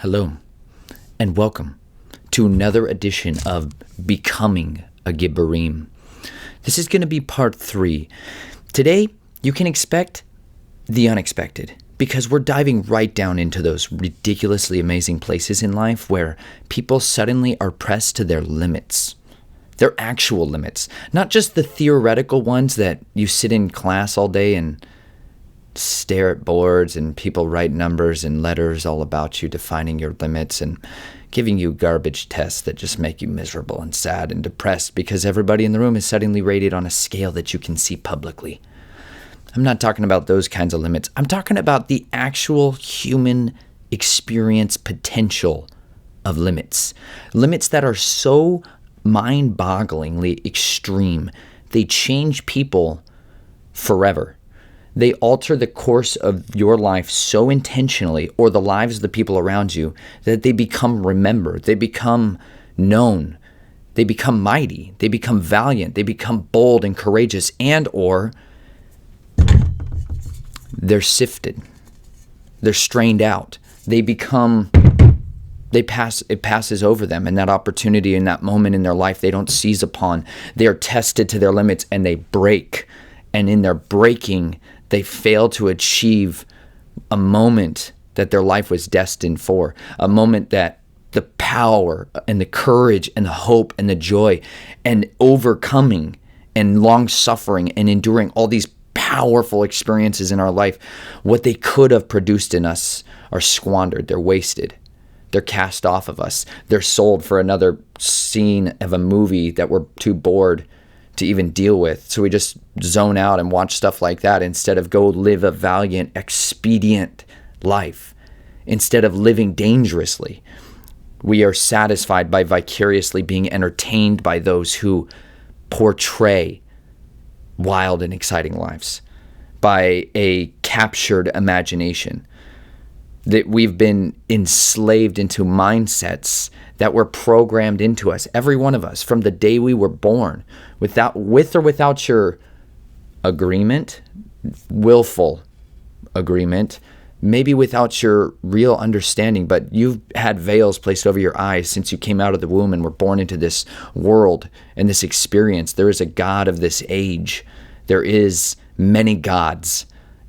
Hello, and welcome to another edition of Becoming a Gibborim. This is going to be part 3. Today, you can expect the unexpected, because we're diving right down into those ridiculously amazing places in life where people suddenly are pressed to their limits. Their actual limits, not just the theoretical ones that you sit in class all day and stare at boards and people write numbers and letters all about you defining your limits and giving you garbage tests that just make you miserable and sad and depressed because everybody in the room is suddenly rated on a scale that you can see publicly. I'm not talking about those kinds of limits. I'm talking about the actual human experience potential of limits. Limits that are so mind-bogglingly extreme. They change people forever. They alter the course of your life so intentionally, or the lives of the people around you, that they become remembered. They become known. They become mighty. They become valiant. They become bold and courageous, and or they're sifted. They're strained out. It passes over them, and that opportunity in that moment in their life they don't seize upon. They are tested to their limits and they break. And in their breaking, they fail to achieve a moment that their life was destined for, a moment that the power and the courage and the hope and the joy and overcoming and long suffering and enduring all these powerful experiences in our life, what they could have produced in us are squandered. They're wasted. They're cast off of us. They're sold for another scene of a movie that we're too bored to even deal with. So we just zone out and watch stuff like that instead of go live a valiant, expedient life. Instead of living dangerously, we are satisfied by vicariously being entertained by those who portray wild and exciting lives, by a captured imagination. That we've been enslaved into mindsets that were programmed into us, every one of us, from the day we were born, with or without your agreement, willful agreement, maybe without your real understanding, but you've had veils placed over your eyes since you came out of the womb and were born into this world and this experience. There is a God of this age. There is many gods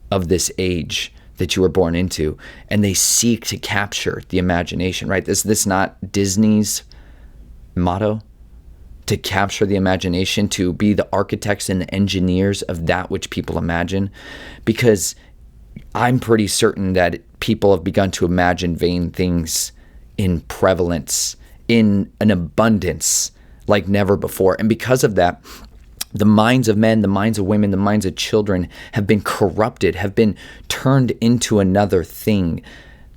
of this age that you were born into, and they seek to capture the imagination, right? Is this not Disney's motto? To capture the imagination, to be the architects and the engineers of that which people imagine? Because I'm pretty certain that people have begun to imagine vain things in prevalence, in an abundance like never before. And because of that, the minds of men, the minds of women, the minds of children have been corrupted, have been turned into another thing.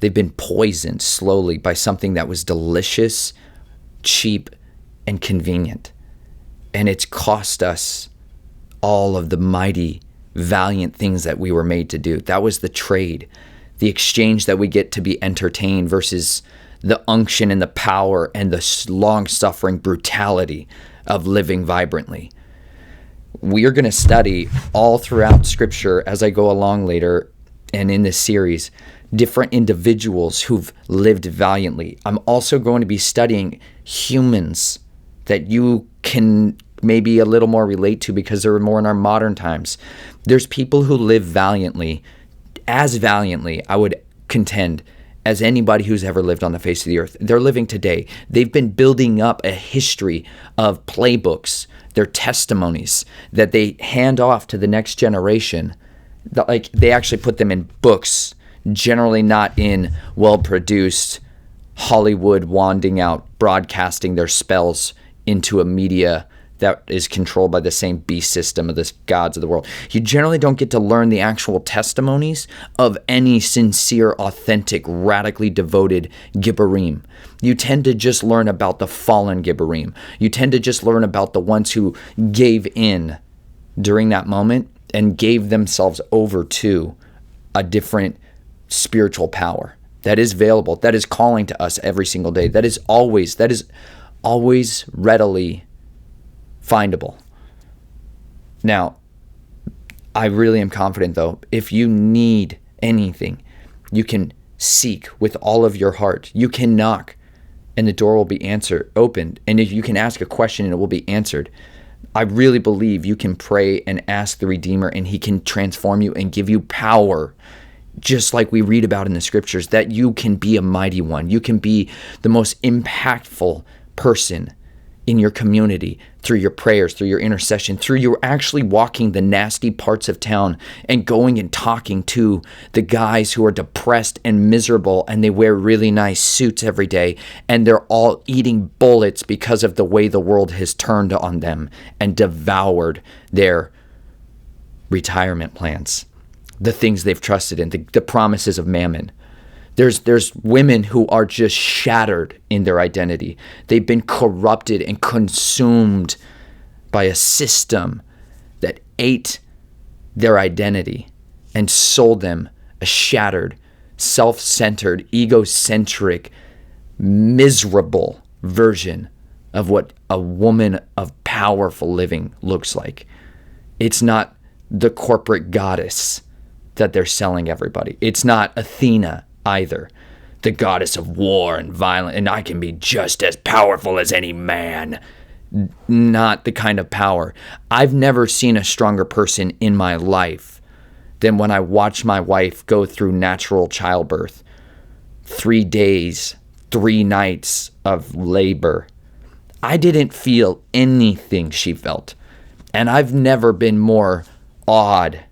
They've been poisoned slowly by something that was delicious, cheap, and convenient. And it's cost us all of the mighty, valiant things that we were made to do. That was the trade, the exchange that we get to be entertained versus the unction and the power and the long-suffering brutality of living vibrantly. We are going to study all throughout Scripture as I go along later and in this series, different individuals who've lived valiantly. I'm also going to be studying humans that you can maybe a little more relate to because they're more in our modern times. There's people who live valiantly, I would contend, as anybody who's ever lived on the face of the earth. They're living today. They've been building up a history of playbooks, their testimonies that they hand off to the next generation. Like, they actually put them in books, generally not in well-produced Hollywood wanding out, broadcasting their spells into a media that is controlled by the same beast system of the gods of the world. You generally don't get to learn the actual testimonies of any sincere, authentic, radically devoted Gibborim. You tend to just learn about the fallen Gibborim. You tend to just learn about the ones who gave in during that moment and gave themselves over to a different spiritual power that is available, that is calling to us every single day, that is always readily findable. Now, I really am confident, though, if you need anything, you can seek with all of your heart. You can knock and the door will be opened. And if you can ask a question and it will be answered. I really believe you can pray and ask the Redeemer and he can transform you and give you power, just like we read about in the scriptures, that you can be a mighty one. You can be the most impactful person in your community through your prayers, through your intercession, through you actually walking the nasty parts of town and going and talking to the guys who are depressed and miserable and they wear really nice suits every day and they're all eating bullets because of the way the world has turned on them and devoured their retirement plans, the things they've trusted in, the promises of mammon. There's women who are just shattered in their identity. They've been corrupted and consumed by a system that ate their identity and sold them a shattered, self-centered, egocentric, miserable version of what a woman of powerful living looks like. It's not the corporate goddess that they're selling everybody. It's not Athena either, the goddess of war and violence, and I can be just as powerful as any man. Not the kind of power. I've never seen a stronger person in my life than when I watched my wife go through natural childbirth. 3 days, 3 nights of labor. I didn't feel anything she felt. And I've never been more awed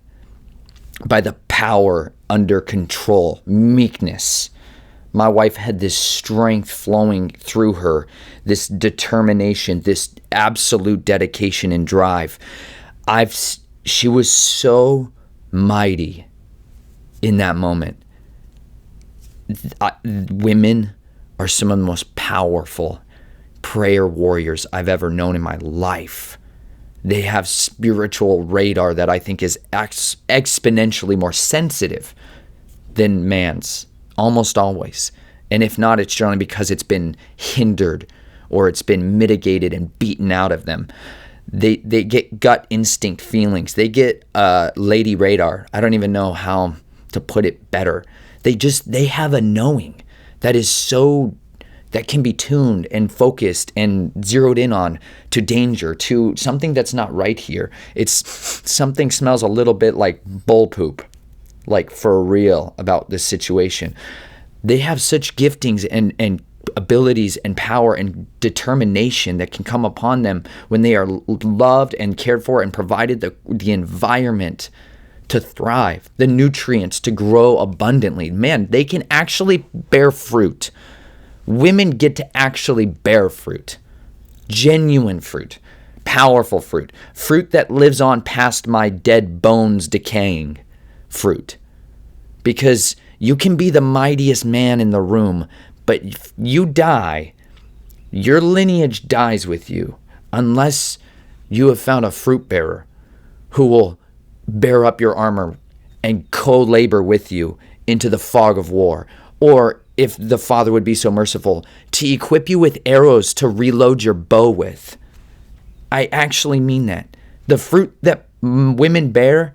by the power under control, meekness. My wife had this strength flowing through her, this determination, this absolute dedication and drive. She was so mighty in that moment. Women are some of the most powerful prayer warriors I've ever known in my life. They have spiritual radar that I think is exponentially more sensitive than man's, almost always. And if not, it's generally because it's been hindered or it's been mitigated and beaten out of them. They get gut instinct feelings. They get lady radar. I don't even know how to put it better. They have a knowing that is so, that can be tuned and focused and zeroed in on to danger, to something that's not right here. It's something smells a little bit like bull poop, like for real about this situation. They have such giftings and abilities and power and determination that can come upon them when they are loved and cared for and provided the environment to thrive, the nutrients to grow abundantly. Man, they can actually bear fruit. Women get to actually bear fruit, genuine fruit, powerful fruit, fruit that lives on past my dead bones decaying fruit. Because you can be the mightiest man in the room, but if you die, your lineage dies with you unless you have found a fruit bearer who will bear up your armor and co-labor with you into the fog of war. Or if the Father would be so merciful, to equip you with arrows to reload your bow with. I actually mean that. The fruit that women bear,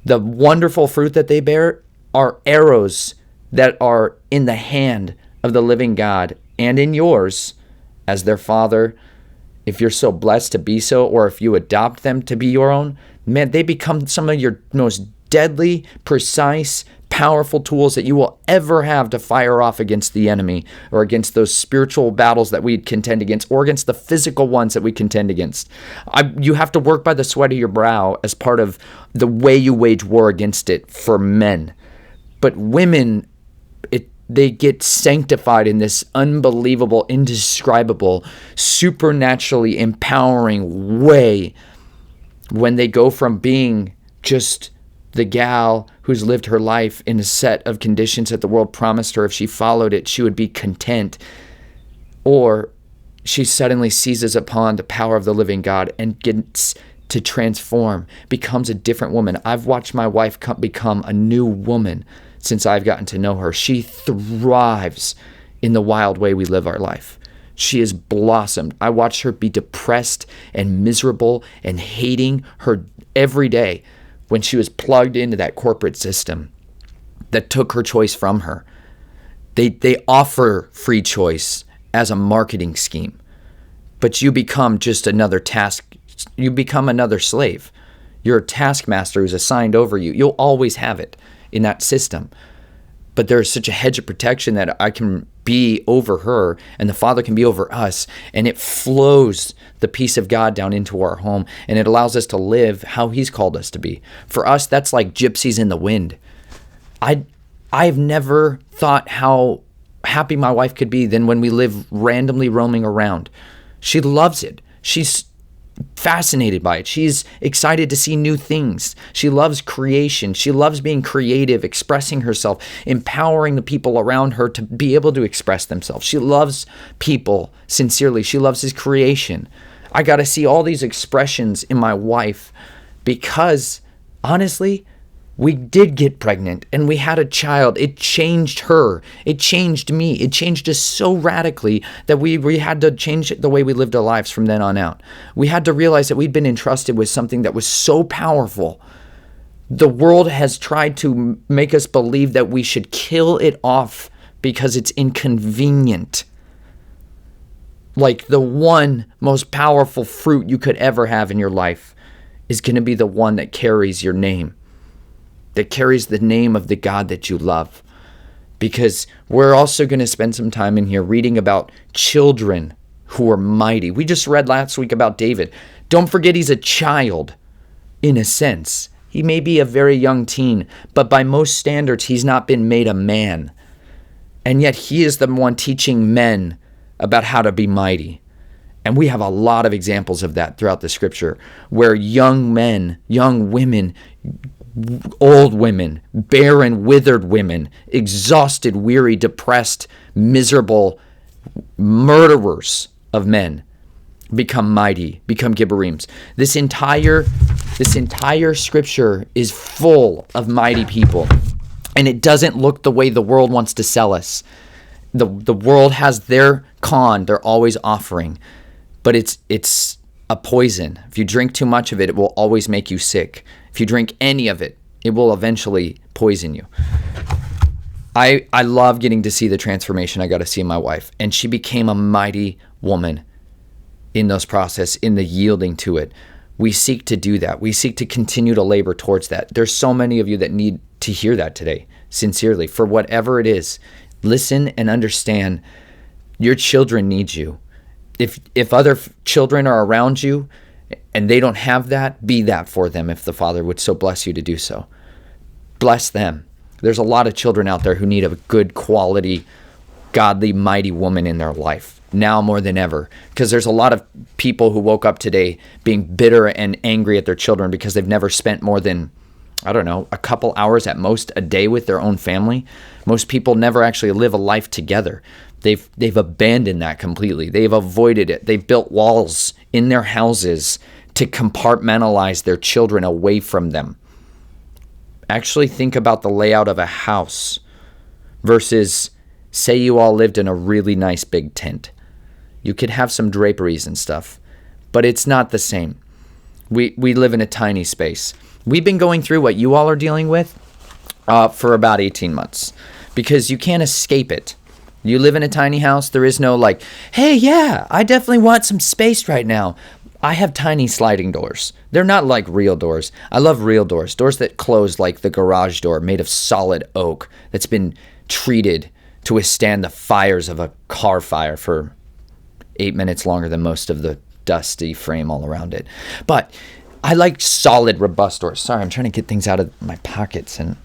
the wonderful fruit that they bear, are arrows that are in the hand of the living God and in yours as their father. If you're so blessed to be so, or if you adopt them to be your own, man, they become some of your most deadly, precise, powerful tools that you will ever have to fire off against the enemy or against those spiritual battles that we contend against or against the physical ones that we contend against. You have to work by the sweat of your brow as part of the way you wage war against it for men. But women, they get sanctified in this unbelievable, indescribable, supernaturally empowering way when they go from being just the gal who's lived her life in a set of conditions that the world promised her if she followed it, she would be content. Or she suddenly seizes upon the power of the living God and gets to transform, becomes a different woman. I've watched my wife become a new woman since I've gotten to know her. She thrives in the wild way we live our life. She has blossomed. I watched her be depressed and miserable and hating her every day when she was plugged into that corporate system that took her choice from her. They offer free choice as a marketing scheme, but you become just another task. You become another slave. You're a taskmaster who's assigned over you. You'll always have it in that system. But there's such a hedge of protection that I can be over her and the Father can be over us, and it flows the peace of God down into our home, and it allows us to live how He's called us to be. For us, that's like gypsies in the wind. I've never thought how happy my wife could be than when we live randomly roaming around. She loves it. She's fascinated by it. She's excited to see new things. She loves creation. She loves being creative, expressing herself, empowering the people around her to be able to express themselves. She loves people sincerely. She loves His creation. I got to see all these expressions in my wife because, honestly, we did get pregnant and we had a child. It changed her. It changed me. It changed us so radically that we had to change the way we lived our lives from then on out. We had to realize that we'd been entrusted with something that was so powerful. The world has tried to make us believe that we should kill it off because it's inconvenient. Like the one most powerful fruit you could ever have in your life is going to be the one that carries your name, that carries the name of the God that you love. Because we're also going to spend some time in here reading about children who are mighty. We just read last week about David. Don't forget he's a child, in a sense. He may be a very young teen, but by most standards, he's not been made a man. And yet he is the one teaching men about how to be mighty. And we have a lot of examples of that throughout the scripture, where young men, young women, old women, barren, withered women, exhausted, weary, depressed, miserable murderers of men become mighty, become Gibborims. This entire scripture is full of mighty people, and it doesn't look the way the world wants to sell us. The world has their con they're always offering, but it's a poison. If you drink too much of it, it will always make you sick. If you drink any of it, it will eventually poison you. I love getting to see the transformation I got to see in my wife. And she became a mighty woman in those process, in the yielding to it. We seek to do that. We seek to continue to labor towards that. There's so many of you that need to hear that today, sincerely, for whatever it is. Listen and understand your children need you. If other children are around you and they don't have that, be that for them if the Father would so bless you to do so. Bless them. There's a lot of children out there who need a good quality, godly, mighty woman in their life, now more than ever. Because there's a lot of people who woke up today being bitter and angry at their children because they've never spent more than, I don't know, a couple hours at most a day with their own family. Most people never actually live a life together. They've abandoned that completely. They've avoided it. They've built walls in their houses to compartmentalize their children away from them. Actually think about the layout of a house versus, say you all lived in a really nice big tent. You could have some draperies and stuff, but it's not the same. We live in a tiny space. We've been going through what you all are dealing with for about 18 months because you can't escape it. You live in a tiny house. There is no like, hey, yeah, I definitely want some space right now. I have tiny sliding doors. They're not like real doors. I love real doors. Doors that close like the garage door made of solid oak that's been treated to withstand the fires of a car fire for 8 minutes longer than most of the dusty frame all around it. But I like solid, robust doors. Sorry, I'm trying to get things out of my pockets. And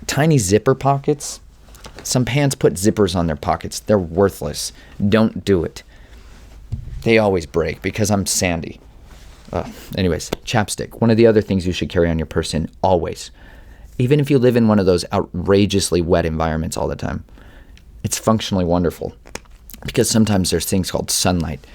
tiny zipper pockets. Some pants put zippers on their pockets. They're worthless. Don't do it. They always break because I'm sandy. Anyways, chapstick. One of the other things you should carry on your person always. Even if you live in one of those outrageously wet environments all the time. It's functionally wonderful. Because sometimes there's things called sunlight.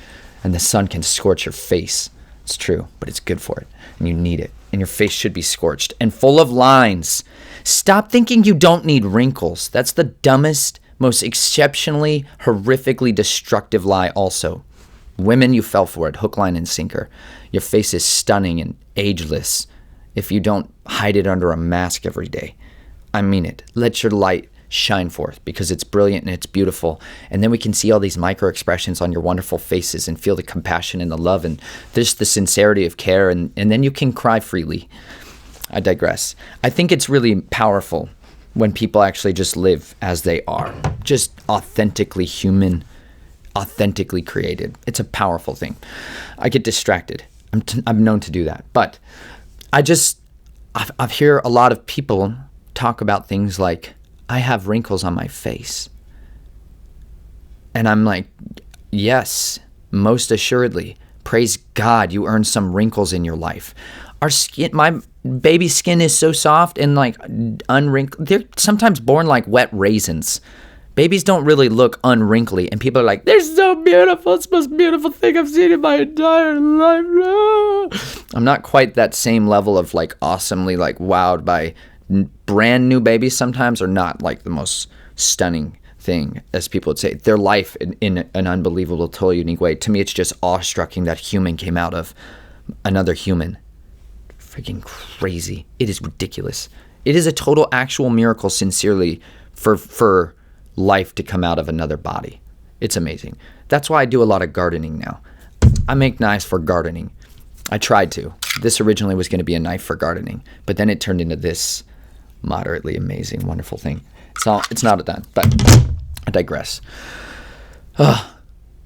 And the sun can scorch your face. It's true, but it's good for it. And you need it. And your face should be scorched and full of lines. Stop thinking you don't need wrinkles. That's the dumbest, most exceptionally, horrifically destructive lie also. Women, you fell for it, hook, line, and sinker. Your face is stunning and ageless if you don't hide it under a mask every day. I mean it. Let your light shine forth because it's brilliant and it's beautiful. And then we can see all these micro expressions on your wonderful faces and feel the compassion and the love and just the sincerity of care. And then you can cry freely. I digress. I think it's really powerful when people actually just live as they are, just authentically human, authentically created. It's a powerful thing. I get distracted. I'm known to do that. But I hear a lot of people talk about things like, I have wrinkles on my face. And I'm like, yes, most assuredly. Praise God, you earned some wrinkles in your life. Our skin, my baby skin is so soft and like unwrinkled. They're sometimes born like wet raisins. Babies don't really look unwrinkly, and people are like, they're so beautiful. It's the most beautiful thing I've seen in my entire life. No. I'm not quite that same level of like awesomely like wowed by brand new babies sometimes, are not like the most stunning thing, as people would say. Their life in an unbelievable, totally unique way. To me, it's just awestrucking that human came out of another human. Freaking crazy. It is ridiculous. It is a total actual miracle, sincerely, for life to come out of another body. It's amazing. That's why I do a lot of gardening now. I make knives for gardening. I tried to. This originally was going to be a knife for gardening, but then it turned into this moderately amazing, wonderful thing. It's not done, but I digress.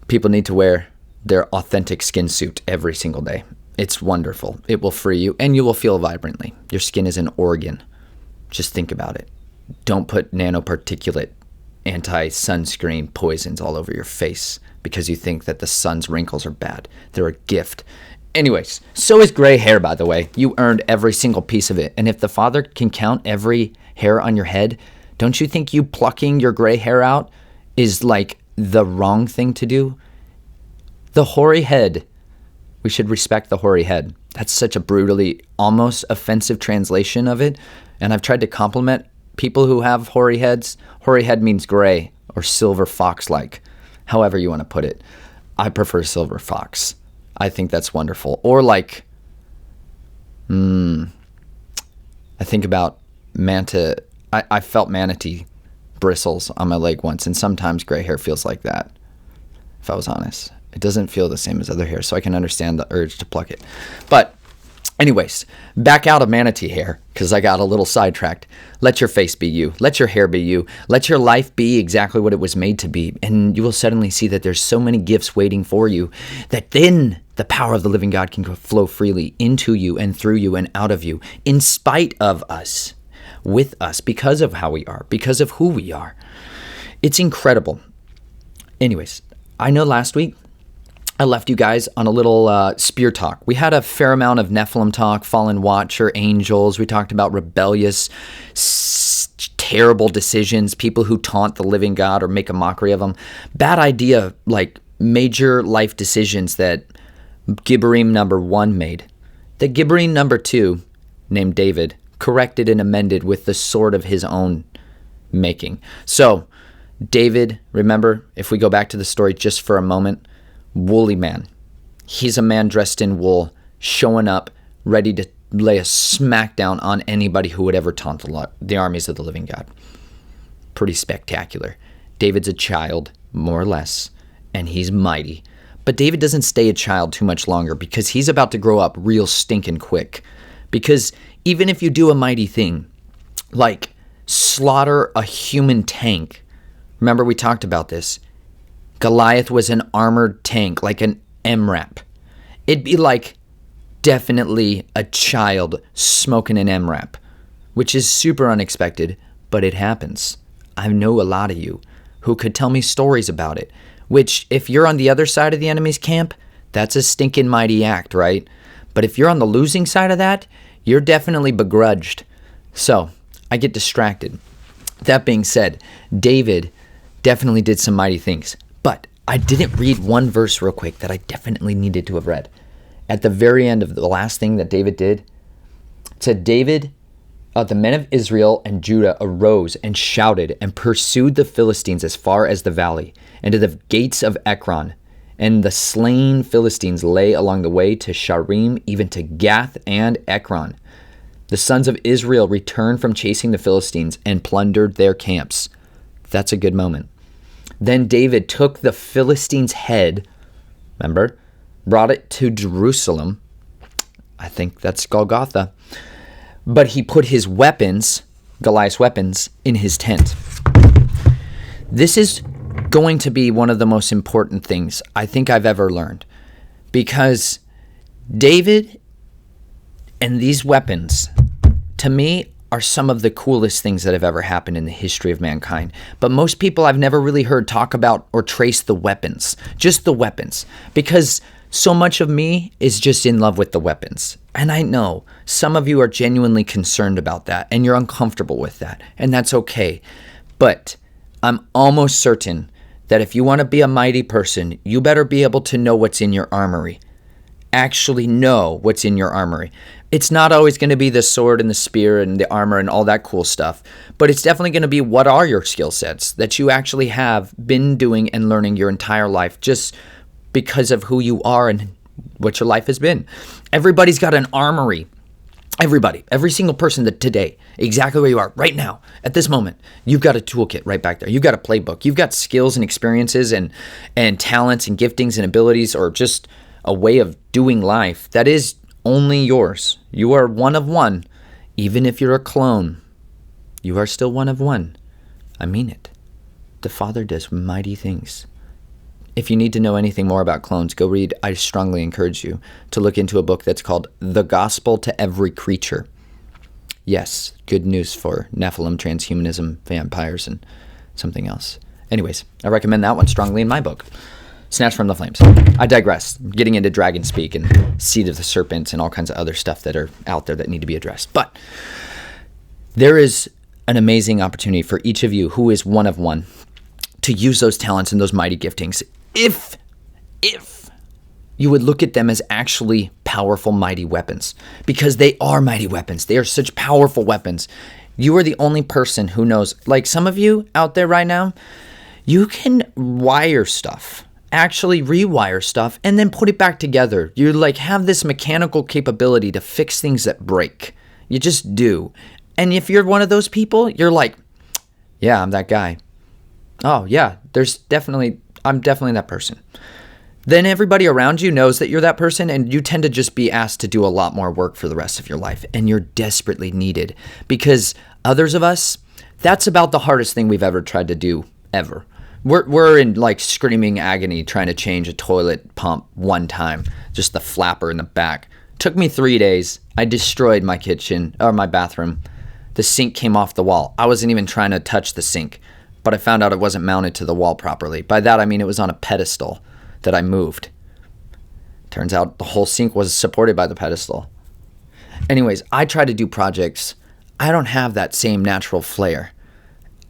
People need to wear their authentic skin suit every single day. It's wonderful. It will free you, and you will feel vibrantly. Your skin is an organ. Just think about it. Don't put nanoparticulate anti-sunscreen poisons all over your face because you think that the sun's wrinkles are bad. They're a gift. Anyways, so is gray hair, by the way. You earned every single piece of it. And if the Father can count every hair on your head, don't you think you plucking your gray hair out is like the wrong thing to do? The hoary head. We should respect the hoary head. That's such a brutally, almost offensive translation of it. And I've tried to compliment people who have hoary heads. Hoary head means gray or silver fox-like, however you want to put it. I prefer silver fox. I think that's wonderful. Or like, I think about manta. I felt manatee bristles on my leg once, and sometimes gray hair feels like that, if I was honest. It doesn't feel the same as other hair, so I can understand the urge to pluck it. But anyways, back out of manatee hair, because I got a little sidetracked. Let your face be you. Let your hair be you. Let your life be exactly what it was made to be. And you will suddenly see that there's so many gifts waiting for you that then the power of the living God can flow freely into you and through you and out of you, in spite of us, with us, because of how we are, because of who we are. It's incredible. Anyways, I know last week I left you guys on a little spear talk. We had a fair amount of Nephilim talk, fallen watcher, angels. We talked about rebellious, terrible decisions, people who taunt the living God or make a mockery of him. Bad idea, like major life decisions that Gibborim number 1 made. That Gibborim number 2, named David, corrected and amended with the sword of his own making. So, David, remember, if we go back to the story just for a moment, woolly man. He's a man dressed in wool, showing up, ready to lay a smackdown on anybody who would ever taunt the armies of the living God. Pretty spectacular. David's a child, more or less, and he's mighty. But David doesn't stay a child too much longer because he's about to grow up real stinking quick. Because even if you do a mighty thing, like slaughter a human tank, remember we talked about this, Goliath was an armored tank, like an MRAP. It'd be like definitely a child smoking an MRAP, which is super unexpected, but it happens. I know a lot of you who could tell me stories about it, which if you're on the other side of the enemy's camp, that's a stinking mighty act, right? But if you're on the losing side of that, you're definitely begrudged. So I get distracted. That being said, David definitely did some mighty things. But I didn't read one verse real quick that I definitely needed to have read. At the very end of the last thing that David did, it said, the men of Israel and Judah arose and shouted and pursued the Philistines as far as the valley and to the gates of Ekron. And the slain Philistines lay along the way to Sharim, even to Gath and Ekron. The sons of Israel returned from chasing the Philistines and plundered their camps. That's a good moment. Then David took the Philistine's head, remember, brought it to Jerusalem. I think that's Golgotha. But he put his weapons, Goliath's weapons, in his tent. This is going to be one of the most important things I think I've ever learned, because David and these weapons, to me, are some of the coolest things that have ever happened in the history of mankind. But most people I've never really heard talk about or trace the weapons, just the weapons, because so much of me is just in love with the weapons. And I know some of you are genuinely concerned about that and you're uncomfortable with that, and that's okay. But I'm almost certain that if you want to be a mighty person, you better be able to know what's in your armory. Actually know what's in your armory. It's not always going to be the sword and the spear and the armor and all that cool stuff, but it's definitely going to be what are your skill sets that you actually have been doing and learning your entire life just because of who you are and what your life has been. Everybody's got an armory. Everybody, every single person that today, exactly where you are right now, at this moment, you've got a toolkit right back there. You've got a playbook. You've got skills and experiences and talents and giftings and abilities, or just a way of doing life that is only yours. You are one of one. Even if you're a clone, you are still one of one. I mean it. The Father does mighty things. If you need to know anything more about clones, go read. I strongly encourage you to look into a book that's called The Gospel to Every Creature. Yes, good news for Nephilim, transhumanism, vampires, and something else. Anyways, I recommend that one strongly in my book, Snatched from the Flames. I digress, getting into dragon speak and seed of the serpents and all kinds of other stuff that are out there that need to be addressed. But there is an amazing opportunity for each of you who is one of one to use those talents and those mighty giftings. If you would look at them as actually powerful, mighty weapons, because they are mighty weapons. They are such powerful weapons. You are the only person who knows, like some of you out there right now, you can wire stuff, actually rewire stuff, and then put it back together. You like have this mechanical capability to fix things that break. You just do. And if you're one of those people, you're like, yeah, I'm that guy. Oh yeah, I'm definitely that person. Then everybody around you knows that you're that person, and you tend to just be asked to do a lot more work for the rest of your life, and you're desperately needed, because others of us, that's about the hardest thing we've ever tried to do, ever. We're in like screaming agony trying to change a toilet pump one time, just the flapper in the back. Took me 3 days. I destroyed my kitchen, or my bathroom. The sink came off the wall. I wasn't even trying to touch the sink, but I found out it wasn't mounted to the wall properly. By that, I mean it was on a pedestal that I moved. Turns out the whole sink was supported by the pedestal. Anyways, I try to do projects. I don't have that same natural flair.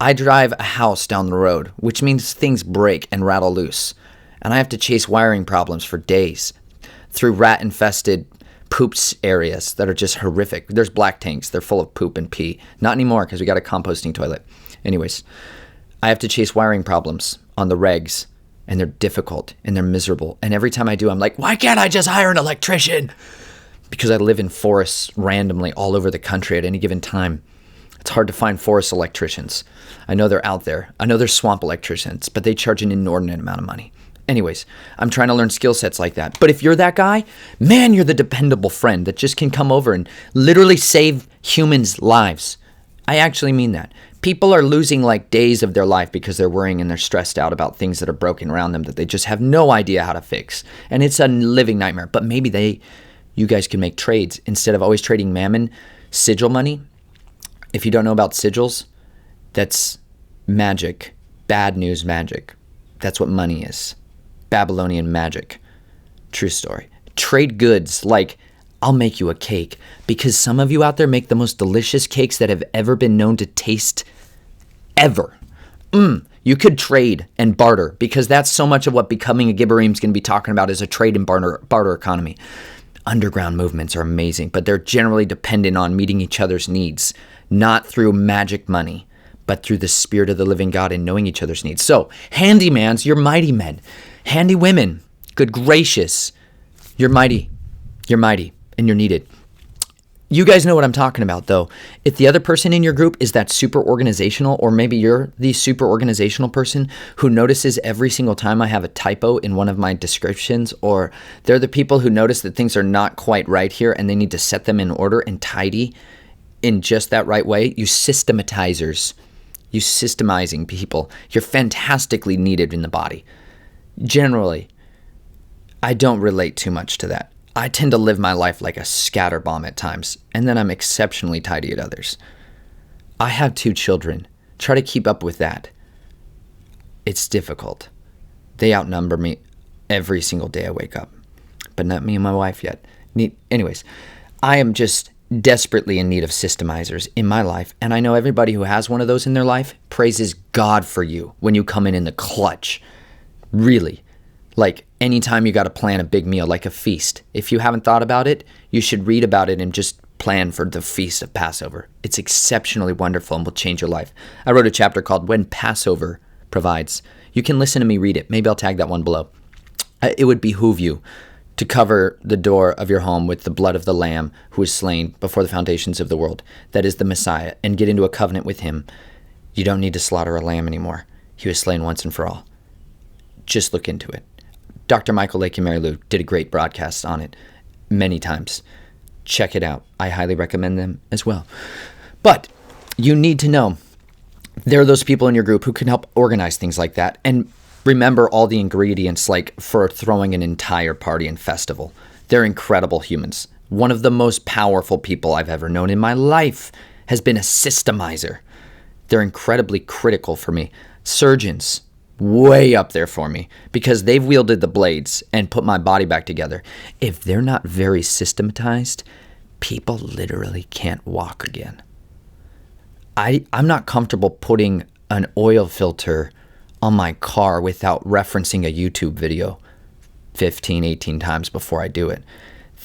I drive a house down the road, which means things break and rattle loose. And I have to chase wiring problems for days through rat-infested poops areas that are just horrific. There's black tanks. They're full of poop and pee. Not anymore because we got a composting toilet. Anyways, I have to chase wiring problems on the regs, and they're difficult and they're miserable. And every time I do, I'm like, why can't I just hire an electrician? Because I live in forests randomly all over the country at any given time. It's hard to find forest electricians. I know they're out there. I know there's swamp electricians, but they charge an inordinate amount of money. Anyways, I'm trying to learn skill sets like that. But if you're that guy, man, you're the dependable friend that just can come over and literally save humans' lives. I actually mean that. People are losing like days of their life because they're worrying and they're stressed out about things that are broken around them that they just have no idea how to fix. And it's a living nightmare. But maybe you guys can make trades instead of always trading mammon, sigil money. If you don't know about sigils, that's magic, bad news magic. That's what money is. Babylonian magic. True story. Trade goods like, I'll make you a cake, because some of you out there make the most delicious cakes that have ever been known to taste ever. You could trade and barter, because that's so much of what becoming a Gibborim is going to be talking about, is a trade and barter economy. Underground movements are amazing, but they're generally dependent on meeting each other's needs, not through magic money, but through the spirit of the living God and knowing each other's needs. So, handymans, you're mighty men. Handy women, good gracious, you're mighty, and you're needed. You guys know what I'm talking about, though. If the other person in your group is that super organizational, or maybe you're the super organizational person who notices every single time I have a typo in one of my descriptions, or they're the people who notice that things are not quite right here and they need to set them in order and tidy in just that right way, you systematizers, you systemizing people, you're fantastically needed in the body. Generally, I don't relate too much to that. I tend to live my life like a scatter bomb at times, and then I'm exceptionally tidy at others. I have 2 children. Try to keep up with that. It's difficult. They outnumber me every single day I wake up, but not me and my wife yet. Anyways, I am just desperately in need of systemizers in my life, and I know everybody who has one of those in their life praises God for you when you come in the clutch. Really. Like anytime you got to plan a big meal, like a feast. If you haven't thought about it, you should read about it and just plan for the feast of Passover. It's exceptionally wonderful and will change your life. I wrote a chapter called When Passover Provides. You can listen to me read it. Maybe I'll tag that one below. It would behoove you to cover the door of your home with the blood of the Lamb who was slain before the foundations of the world. That is the Messiah, and get into a covenant with him. You don't need to slaughter a lamb anymore. He was slain once and for all. Just look into it. Dr. Michael Lake and Mary Lou did a great broadcast on it many times. Check it out. I highly recommend them as well. But you need to know there are those people in your group who can help organize things like that. And remember all the ingredients, like for throwing an entire party and festival. They're incredible humans. One of the most powerful people I've ever known in my life has been a systemizer. They're incredibly critical for me. Surgeons, way up there for me, because they've wielded the blades and put my body back together. If they're not very systematized, people literally can't walk again. I'm not comfortable putting an oil filter on my car without referencing a YouTube video 15, 18 times before I do it.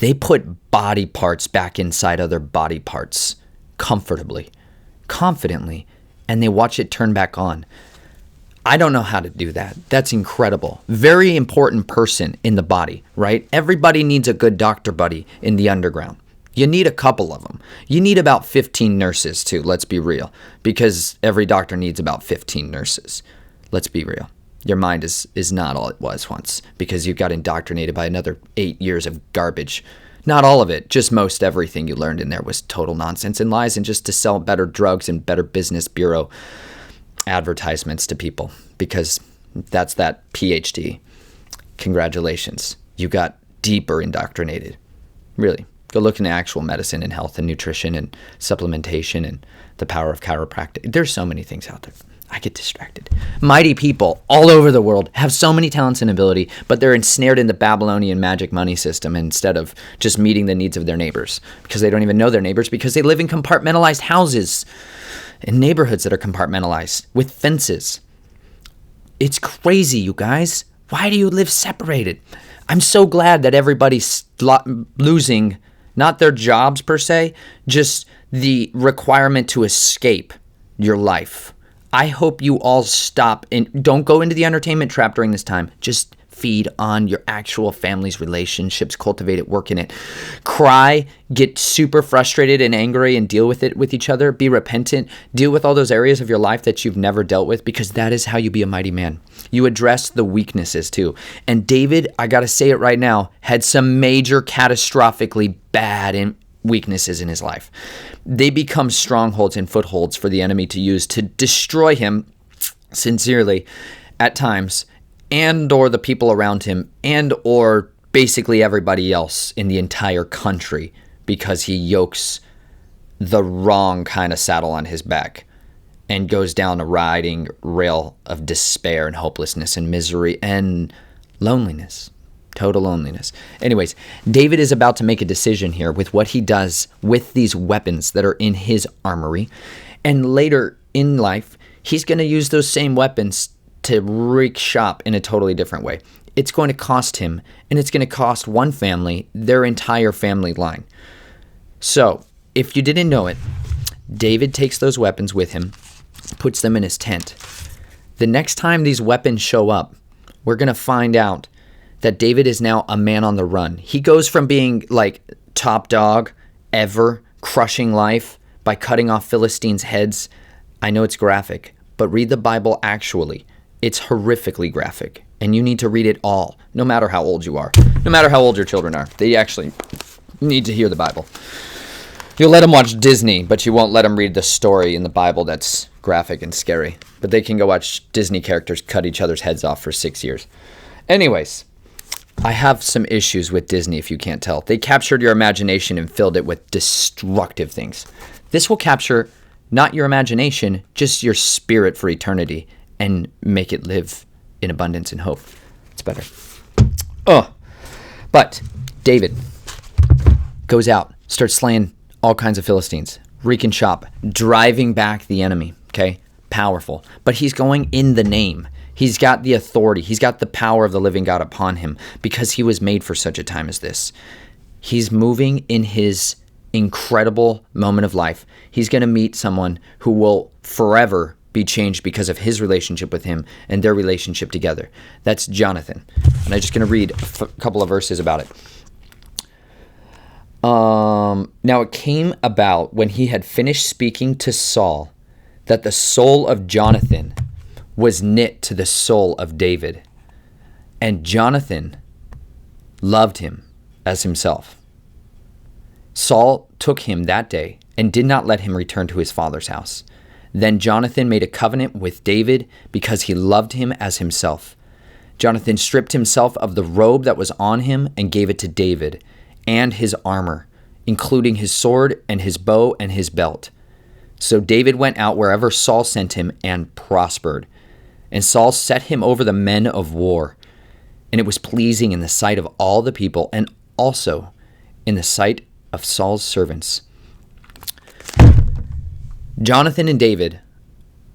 They put body parts back inside other body parts comfortably, confidently, and they watch it turn back on. I don't know how to do that. That's incredible. Very important person in the body, right? Everybody needs a good doctor buddy in the underground. You need a couple of them. You need about 15 nurses too, let's be real, because every doctor needs about 15 nurses. Let's be real. Your mind is not all it was once, because you got indoctrinated by another 8 years of garbage. Not all of it, just most everything you learned in there was total nonsense and lies, and just to sell better drugs and better business bureau advertisements to people, because that's that PhD. Congratulations. You got deeper indoctrinated. Really. Go look into actual medicine and health and nutrition and supplementation and the power of chiropractic. There's so many things out there. I get distracted. Mighty people all over the world have so many talents and ability, but they're ensnared in the Babylonian magic money system instead of just meeting the needs of their neighbors, because they don't even know their neighbors, because they live in compartmentalized houses in neighborhoods that are compartmentalized with fences. It's crazy, you guys. Why do you live separated? I'm so glad that everybody's losing, not their jobs per se, just the requirement to escape your life. I hope you all stop and don't go into the entertainment trap during this time. Just feed on your actual family's relationships, cultivate it, work in it. Cry, get super frustrated and angry and deal with it with each other. Be repentant. Deal with all those areas of your life that you've never dealt with, because that is how you be a mighty man. You address the weaknesses too. And David, I got to say it right now, had some major catastrophically bad weaknesses in his life. They become strongholds and footholds for the enemy to use to destroy him sincerely at times, and or the people around him, and or basically everybody else in the entire country, because he yokes the wrong kind of saddle on his back and goes down a riding rail of despair and hopelessness and misery and loneliness. Total loneliness. Anyways, David is about to make a decision here with what he does with these weapons that are in his armory. And later in life, he's going to use those same weapons to wreak shop in a totally different way. It's going to cost him, and it's going to cost one family their entire family line. So, if you didn't know it, David takes those weapons with him, puts them in his tent. The next time these weapons show up, we're going to find out that David is now a man on the run. He goes from being like top dog ever crushing life by cutting off Philistines' heads. I know it's graphic, but read the Bible actually. It's horrifically graphic, and you need to read it all, no matter how old you are, no matter how old your children are. They actually need to hear the Bible. You'll let them watch Disney, but you won't let them read the story in the Bible that's graphic and scary. But they can go watch Disney characters cut each other's heads off for 6 years. Anyways, I have some issues with Disney, if you can't tell. They captured your imagination and filled it with destructive things. This will capture not your imagination, just your spirit for eternity and make it live in abundance and hope. It's better. But David goes out, starts slaying all kinds of Philistines, wreaking shop, driving back the enemy, okay? Powerful. But he's going in the name. He's got the authority. He's got the power of the living God upon him because he was made for such a time as this. He's moving in his incredible moment of life. He's going to meet someone who will forever be changed because of his relationship with him and their relationship together. That's Jonathan. And I'm just going to read a couple of verses about it. Now it came about when he had finished speaking to Saul that the soul of Jonathan was knit to the soul of David, and Jonathan loved him as himself. Saul took him that day and did not let him return to his father's house. Then Jonathan made a covenant with David because he loved him as himself. Jonathan stripped himself of the robe that was on him and gave it to David, and his armor, including his sword and his bow and his belt. So David went out wherever Saul sent him and prospered. And Saul set him over the men of war. And it was pleasing in the sight of all the people and also in the sight of Saul's servants. Jonathan and David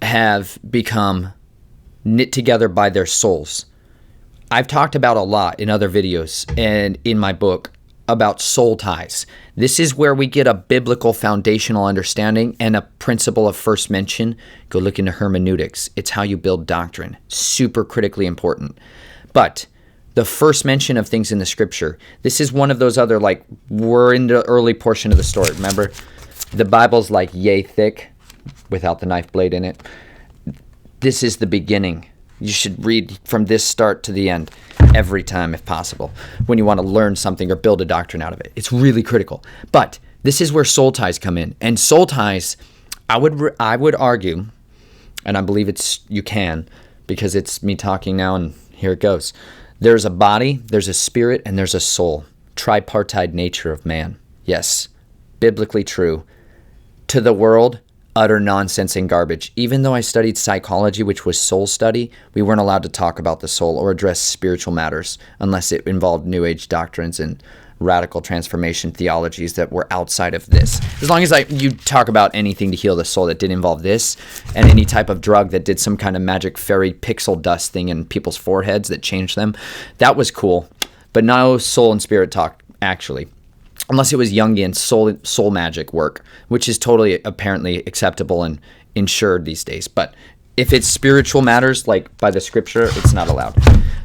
have become knit together by their souls. I've talked about a lot in other videos and in my book about soul ties. This is where we get a biblical foundational understanding and a principle of first mention. Go look into hermeneutics. It's how you build doctrine. Super critically important. But the first mention of things in the scripture, this is one of those other, like, we're in the early portion of the story. Remember, the Bible's like yay thick without the knife blade in it. This is the beginning. You should read from this start to the end every time if possible when you want to learn something or build a doctrine out of it. It's really critical. But this is where soul ties come in. And soul ties, I would argue, and I believe you can, because it's me talking now and here it goes. There's a body, there's a spirit, and there's a soul. Tripartite nature of man. Yes, biblically true. To the world, utter nonsense and garbage. Even though I studied psychology, which was soul study, we weren't allowed to talk about the soul or address spiritual matters unless it involved New Age doctrines and radical transformation theologies that were outside of this. As long as you talk about anything to heal the soul that did involve this, and any type of drug that did some kind of magic fairy pixel dust thing in people's foreheads that changed them, that was cool. But no soul and spirit talk, actually. Unless it was Jungian soul magic work, which is totally apparently acceptable and insured these days. But if it's spiritual matters, like by the scripture, it's not allowed.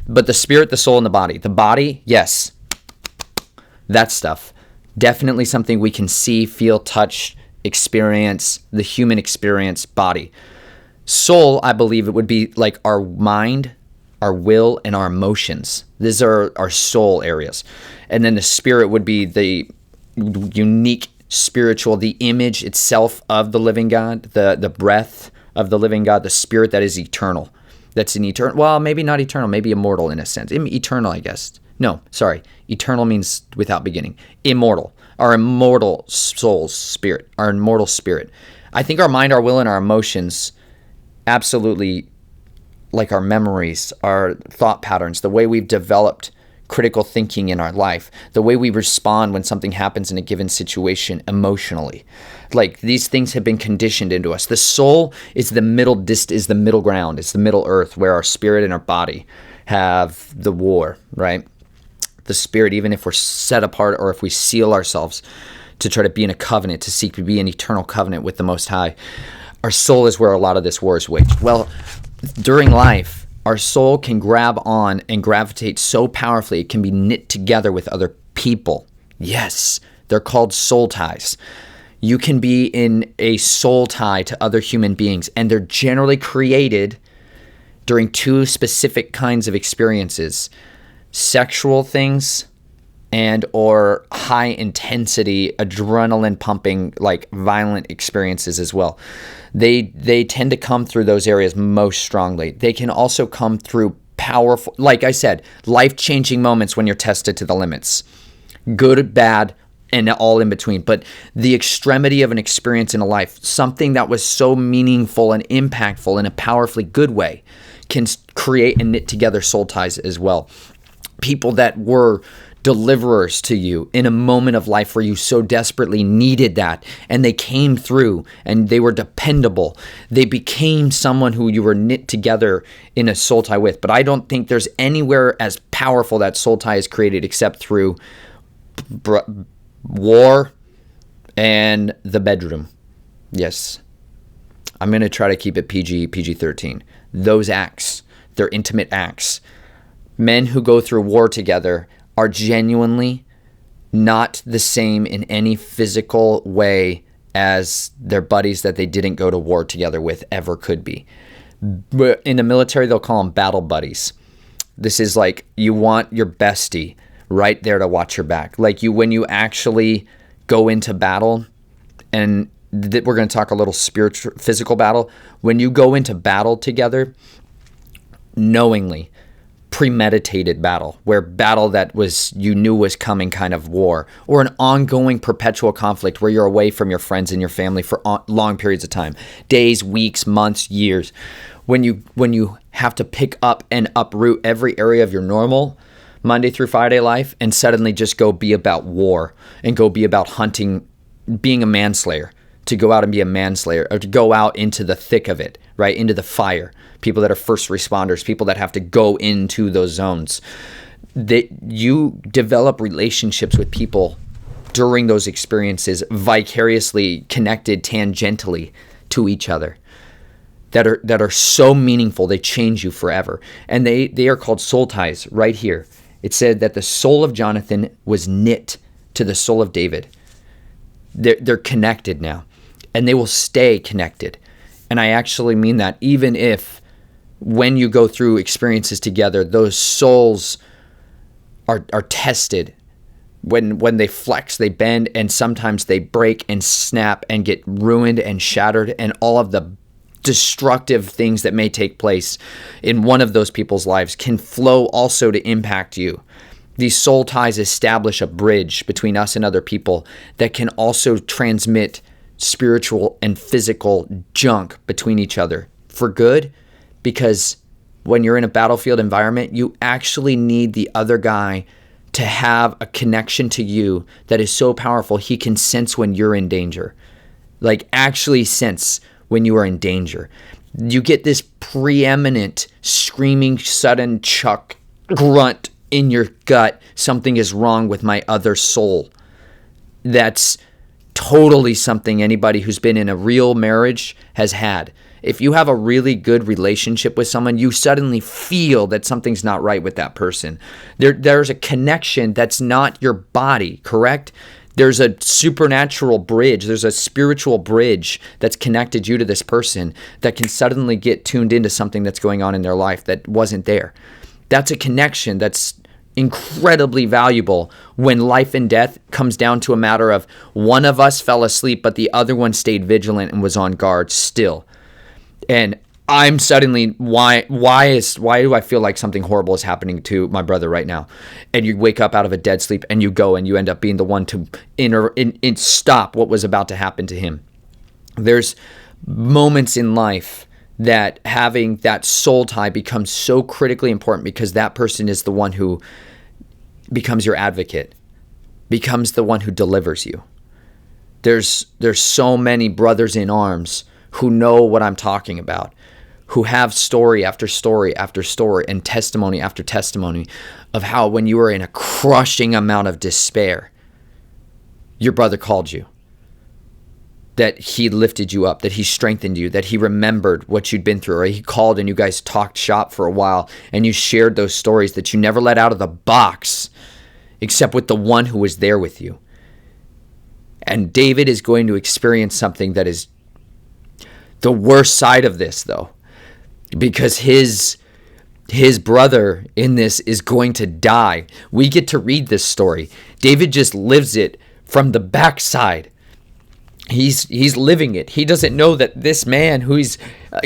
But the spirit, the soul, and the body, yes, that stuff. Definitely something we can see, feel, touch, experience, the human experience, body. Soul, I believe it would be like our mind, our will, and our emotions. These are our soul areas. And then the spirit would be the unique spiritual, the image itself of the living God, the breath of the living God, the spirit that is eternal. That's an eternal, well, maybe not eternal, maybe immortal in a sense. Eternal, I guess. No, sorry. Eternal means without beginning. Immortal. Our immortal soul's spirit. Our immortal spirit. I think our mind, our will, and our emotions absolutely, like our memories, our thought patterns, the way we've developed critical thinking in our life, the way we respond when something happens in a given situation emotionally. Like, these things have been conditioned into us. The soul is the middle ground. It's the middle earth where our spirit and our body have the war, right? The spirit, even if we're set apart or if we seal ourselves to try to be in a covenant, to seek to be in eternal covenant with the Most High, our soul is where a lot of this war is waged. Well, during life, our soul can grab on and gravitate so powerfully, it can be knit together with other people. Yes, they're called soul ties. You can be in a soul tie to other human beings, and they're generally created during two specific kinds of experiences: sexual things and or high intensity, adrenaline pumping, like violent experiences as well. They tend to come through those areas most strongly. They can also come through powerful, like I said, life-changing moments when you're tested to the limits. Good, bad, and all in between. But the extremity of an experience in a life, something that was so meaningful and impactful in a powerfully good way, can create and knit together soul ties as well. People that were deliverers to you in a moment of life where you so desperately needed that, and they came through and they were dependable. They became someone who you were knit together in a soul tie with. But I don't think there's anywhere as powerful that soul tie is created except through war and the bedroom. Yes. I'm going to try to keep it PG-13. Those acts, they're intimate acts. Men who go through war together are genuinely not the same in any physical way as their buddies that they didn't go to war together with ever could be. But in the military, they'll call them battle buddies. This is like you want your bestie right there to watch your back. Like when you actually go into battle, and we're going to talk a little spiritual, physical battle. When you go into battle together, knowingly, premeditated battle, where battle that was you knew was coming, kind of war, or an ongoing perpetual conflict where you're away from your friends and your family for long periods of time, days, weeks, months, years. When you have to pick up and uproot every area of your normal Monday through Friday life and suddenly just go be about war and go be about hunting, being a manslayer, to go out and be a manslayer, or to go out into the thick of it, right, into the fire. People that are first responders, people that have to go into those zones. You develop relationships with people during those experiences, vicariously connected tangentially to each other, that are so meaningful, they change you forever. And they are called soul ties right here. It said that the soul of Jonathan was knit to the soul of David. They're connected now, and they will stay connected. And I actually mean that, even if when you go through experiences together, those souls are tested. When they flex, they bend, and sometimes they break and snap and get ruined and shattered, and all of the destructive things that may take place in one of those people's lives can flow also to impact you. These soul ties establish a bridge between us and other people that can also transmit spiritual and physical junk between each other for good, because when you're in a battlefield environment, you actually need the other guy to have a connection to you that is so powerful he can sense when you're in danger. Like actually sense when you are in danger. You get this preeminent, screaming, sudden chuck, grunt in your gut, something is wrong with my other soul. That's totally something anybody who's been in a real marriage has had. If you have a really good relationship with someone, you suddenly feel that something's not right with that person. There's a connection that's not your body, correct? There's a supernatural bridge. There's a spiritual bridge that's connected you to this person that can suddenly get tuned into something that's going on in their life that wasn't there. That's a connection that's incredibly valuable when life and death comes down to a matter of one of us fell asleep, but the other one stayed vigilant and was on guard still. And I'm suddenly, why do I feel like something horrible is happening to my brother right now? And you wake up out of a dead sleep and you go and you end up being the one to stop what was about to happen to him. There's moments in life that having that soul tie becomes so critically important, because that person is the one who becomes your advocate, becomes the one who delivers you. There's so many brothers in arms who know what I'm talking about, who have story after story after story and testimony after testimony of how when you were in a crushing amount of despair, your brother called you, that he lifted you up, that he strengthened you, that he remembered what you'd been through, or he called and you guys talked shop for a while and you shared those stories that you never let out of the box except with the one who was there with you. And David is going to experience something that is the worst side of this, though, because his brother in this is going to die. We get to read this story. David just lives it from the backside. He's living it. He doesn't know that this man who he's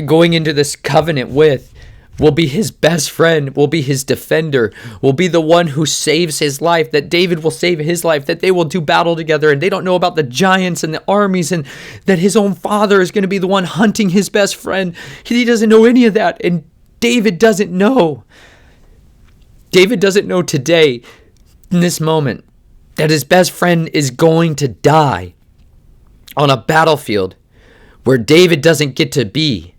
going into this covenant with will be his best friend, will be his defender, will be the one who saves his life, that David will save his life, that they will do battle together, and they don't know about the giants and the armies, and that his own father is going to be the one hunting his best friend. He doesn't know any of that, and David doesn't know. David doesn't know today, in this moment, that his best friend is going to die on a battlefield where David doesn't get to be.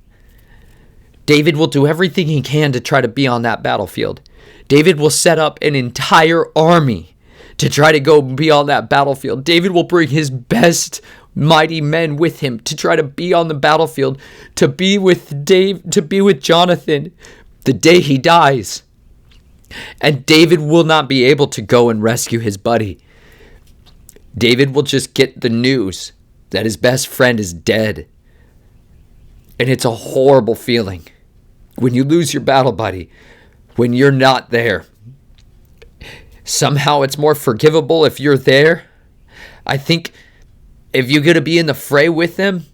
David will do everything he can to try to be on that battlefield. David will set up an entire army to try to go be on that battlefield. David will bring his best mighty men with him to try to be on the battlefield, to be with Jonathan the day he dies. And David will not be able to go and rescue his buddy. David will just get the news that his best friend is dead. And it's a horrible feeling when you lose your battle buddy, when you're not there. Somehow it's more forgivable if you're there. I think if you're going to be in the fray with them,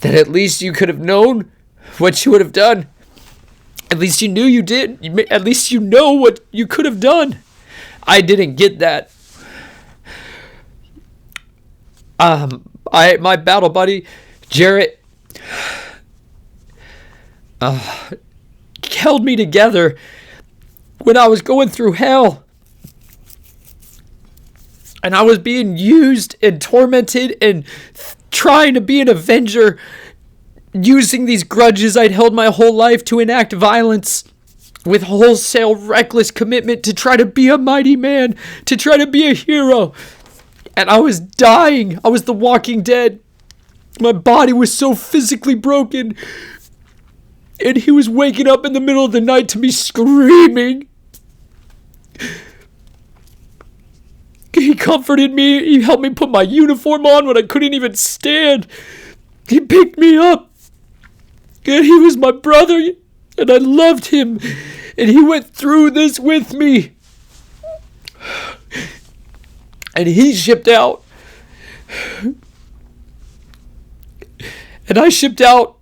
that at least you could have known what you would have done. At least you knew you did. At least you know what you could have done. I didn't get that. My battle buddy, Jarrett, held me together when I was going through hell. And I was being used and tormented and trying to be an avenger, using these grudges I'd held my whole life to enact violence with wholesale reckless commitment to try to be a mighty man, to try to be a hero. And I was dying. I was the walking dead. My body was so physically broken. And he was waking up in the middle of the night to me screaming. He comforted me. He helped me put my uniform on when I couldn't even stand. He picked me up. And he was my brother. And I loved him. And he went through this with me. And he shipped out. And I shipped out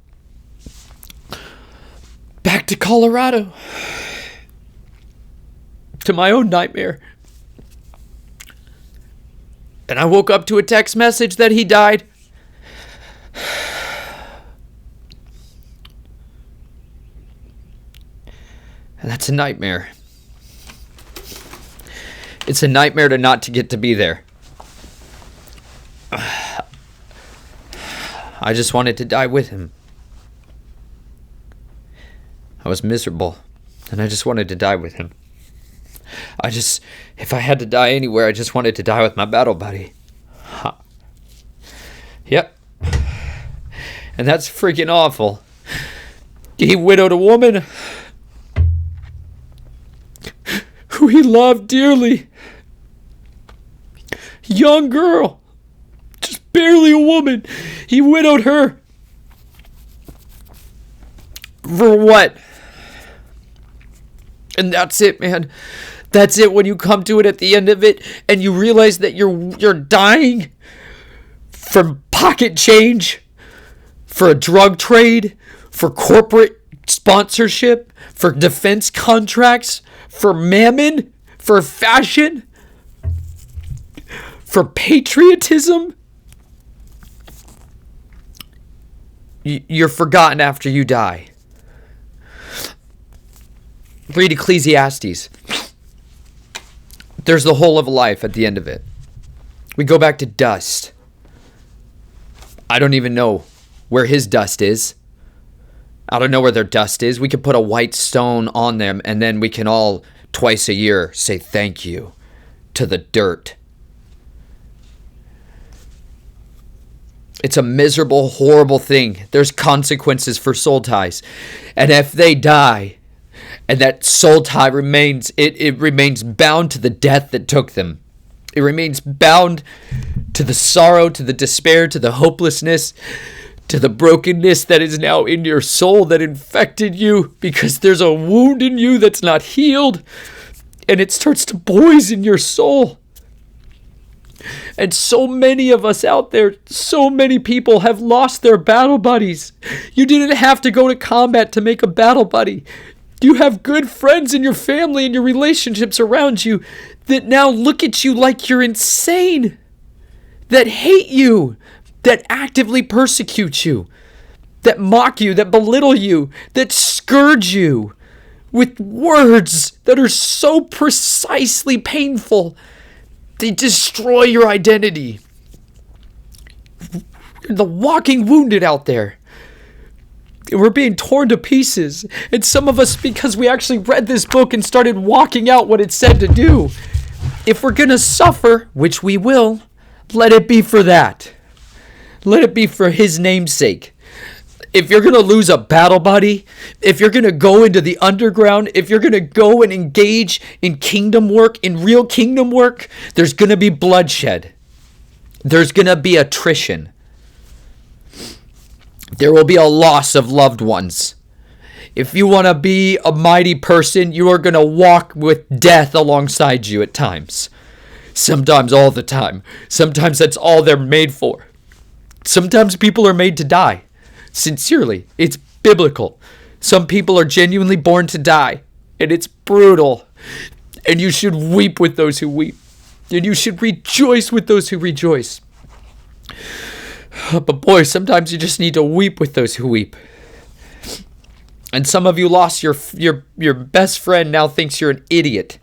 back to Colorado, to my own nightmare. And I woke up to a text message that he died. And that's a nightmare. It's a nightmare to not to get to be there. I just wanted to die with him. I was miserable, and I just wanted to die with him. If I had to die anywhere, I just wanted to die with my battle buddy. Yep. And that's freaking awful. He widowed a woman who he loved dearly. Young girl. Just barely a woman. He widowed her. For what? And that's it, man. That's it when you come to it at the end of it and you realize that you're dying from pocket change, for a drug trade, for corporate sponsorship, for defense contracts, for mammon, for fashion, for patriotism. You're forgotten after you die. Read Ecclesiastes. There's the whole of life at the end of it. We go back to dust. I don't even know where his dust is. I don't know where their dust is. We could put a white stone on them and then we can all twice a year say thank you to the dirt. It's a miserable, horrible thing. There's consequences for soul ties. And if they die, and that soul tie remains, it remains bound to the death that took them. It remains bound to the sorrow, to the despair, to the hopelessness, to the brokenness that is now in your soul that infected you because there's a wound in you that's not healed, and it starts to poison your soul. And so many of us out there, so many people have lost their battle buddies. You didn't have to go to combat to make a battle buddy. You have good friends in your family and your relationships around you that now look at you like you're insane, that hate you, that actively persecute you, that mock you, that belittle you, that scourge you with words that are so precisely painful. They destroy your identity. You're the walking wounded out there. We're being torn to pieces. And some of us, because we actually read this book and started walking out what it said to do. If we're going to suffer, which we will, let it be for that. Let it be for his name's sake. If you're going to lose a battle buddy, if you're going to go into the underground, if you're going to go and engage in kingdom work, in real kingdom work, there's going to be bloodshed. There's going to be attrition. There will be a loss of loved ones. If you want to be a mighty person, you are going to walk with death alongside you at times. Sometimes all the time. Sometimes that's all they're made for. Sometimes people are made to die. Sincerely, it's biblical. Some people are genuinely born to die, and it's brutal. And you should weep with those who weep. And you should rejoice with those who rejoice. But boy, sometimes you just need to weep with those who weep. And some of you lost your best friend now thinks you're an idiot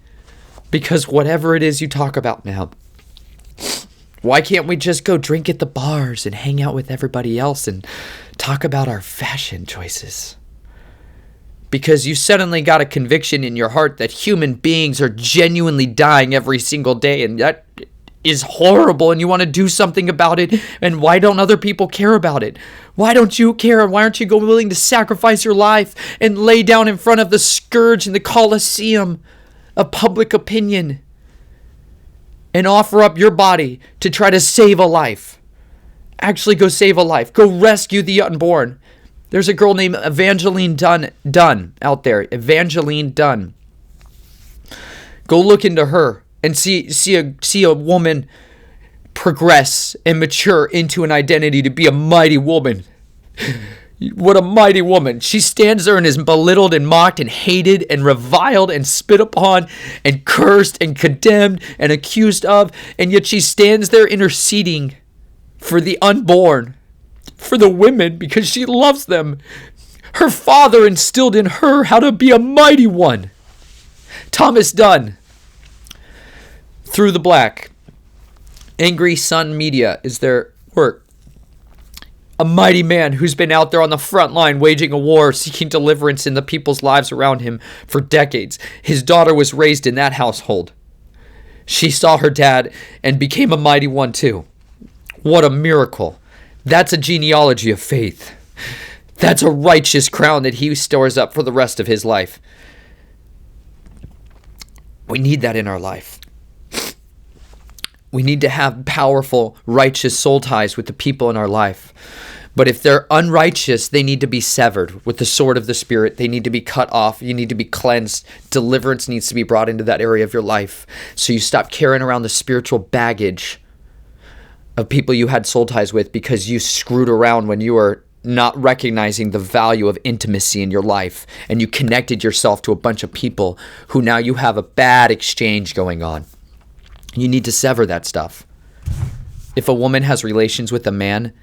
because whatever it is you talk about now. Why can't we just go drink at the bars and hang out with everybody else and talk about our fashion choices? Because you suddenly got a conviction in your heart that human beings are genuinely dying every single day, and that is horrible, and you want to do something about it. And why don't other people care about it? Why don't you care? Why aren't you willing to sacrifice your life and lay down in front of the scourge in the Colosseum of public opinion and offer up your body to try to save a life? Actually go save a life. Go rescue the unborn. There's a girl named Evangaline Dunn out there. Evangaline Dunn. Go look into her and see a woman progress and mature into an identity to be a mighty woman. What a mighty woman. She stands there and is belittled and mocked and hated and reviled and spit upon and cursed and condemned and accused of, and yet she stands there interceding for the unborn, for the women, because she loves them. Her father instilled in her how to be a mighty one. Thomas Dunn, Through the Black. Angry Sun Media is their work. A mighty man who's been out there on the front line waging a war, seeking deliverance in the people's lives around him for decades. His daughter was raised in that household. She saw her dad and became a mighty one too. What a miracle. That's a genealogy of faith. That's a righteous crown that he stores up for the rest of his life. We need that in our life. We need to have powerful, righteous soul ties with the people in our life. But if they're unrighteous, they need to be severed with the sword of the Spirit. They need to be cut off. You need to be cleansed. Deliverance needs to be brought into that area of your life. So you stop carrying around the spiritual baggage of people you had soul ties with because you screwed around when you were not recognizing the value of intimacy in your life, and you connected yourself to a bunch of people who now you have a bad exchange going on. You need to sever that stuff. If a woman has relations with a man,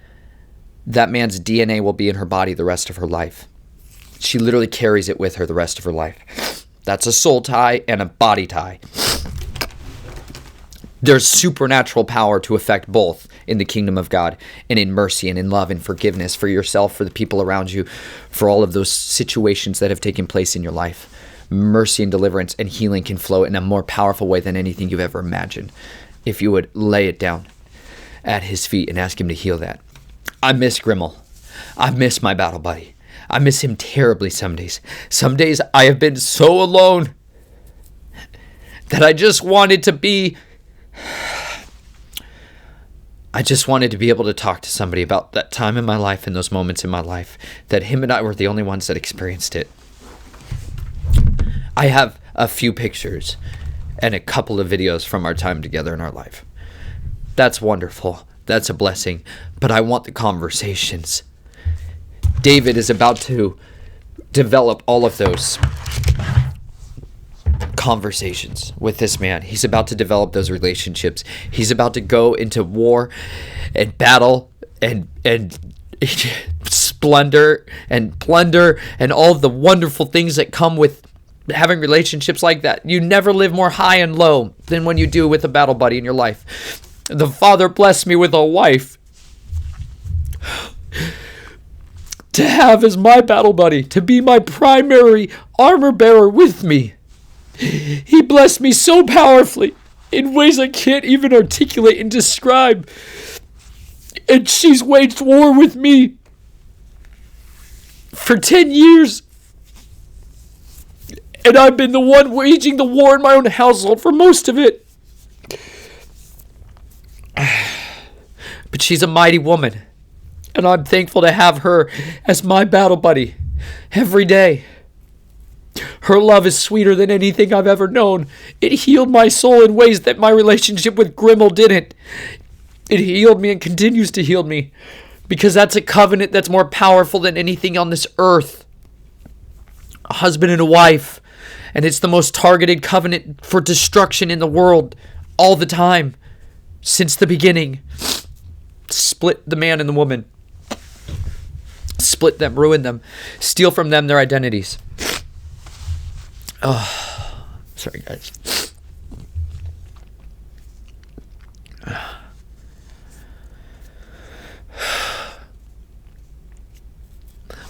that man's DNA will be in her body the rest of her life. She literally carries it with her the rest of her life. That's a soul tie and a body tie. There's supernatural power to affect both in the kingdom of God and in mercy and in love and forgiveness for yourself, for the people around you, for all of those situations that have taken place in your life. Mercy and deliverance and healing can flow in a more powerful way than anything you've ever imagined if you would lay it down at his feet and ask him to heal that. I miss Grimmel. I miss my battle buddy. I miss him terribly some days. Some days I have been so alone that I just wanted to be I just wanted to be able to talk to somebody about that time in my life and those moments in my life that him and I were the only ones that experienced it. I have a few pictures and a couple of videos from our time together in our life. That's wonderful. That's a blessing. But I want the conversations. David is about to develop all of those conversations with this man. He's about to develop those relationships. He's about to go into war and battle and splendor and plunder and all of the wonderful things that come with having relationships like that. You never live more high and low than when you do with a battle buddy in your life. The Father blessed me with a wife to have as my battle buddy, to be my primary armor bearer with me. He blessed me so powerfully in ways I can't even articulate and describe. And she's waged war with me for 10 years. And I've been the one waging the war in my own household for most of it. But she's a mighty woman. And I'm thankful to have her as my battle buddy every day. Her love is sweeter than anything I've ever known. It healed my soul in ways that my relationship with Grimmel didn't. It healed me and continues to heal me because that's a covenant that's more powerful than anything on this earth. A husband and a wife. And it's the most targeted covenant for destruction in the world all the time since the beginning. Split the man and the woman. Split them, ruin them, steal from them their identities. Oh, sorry guys.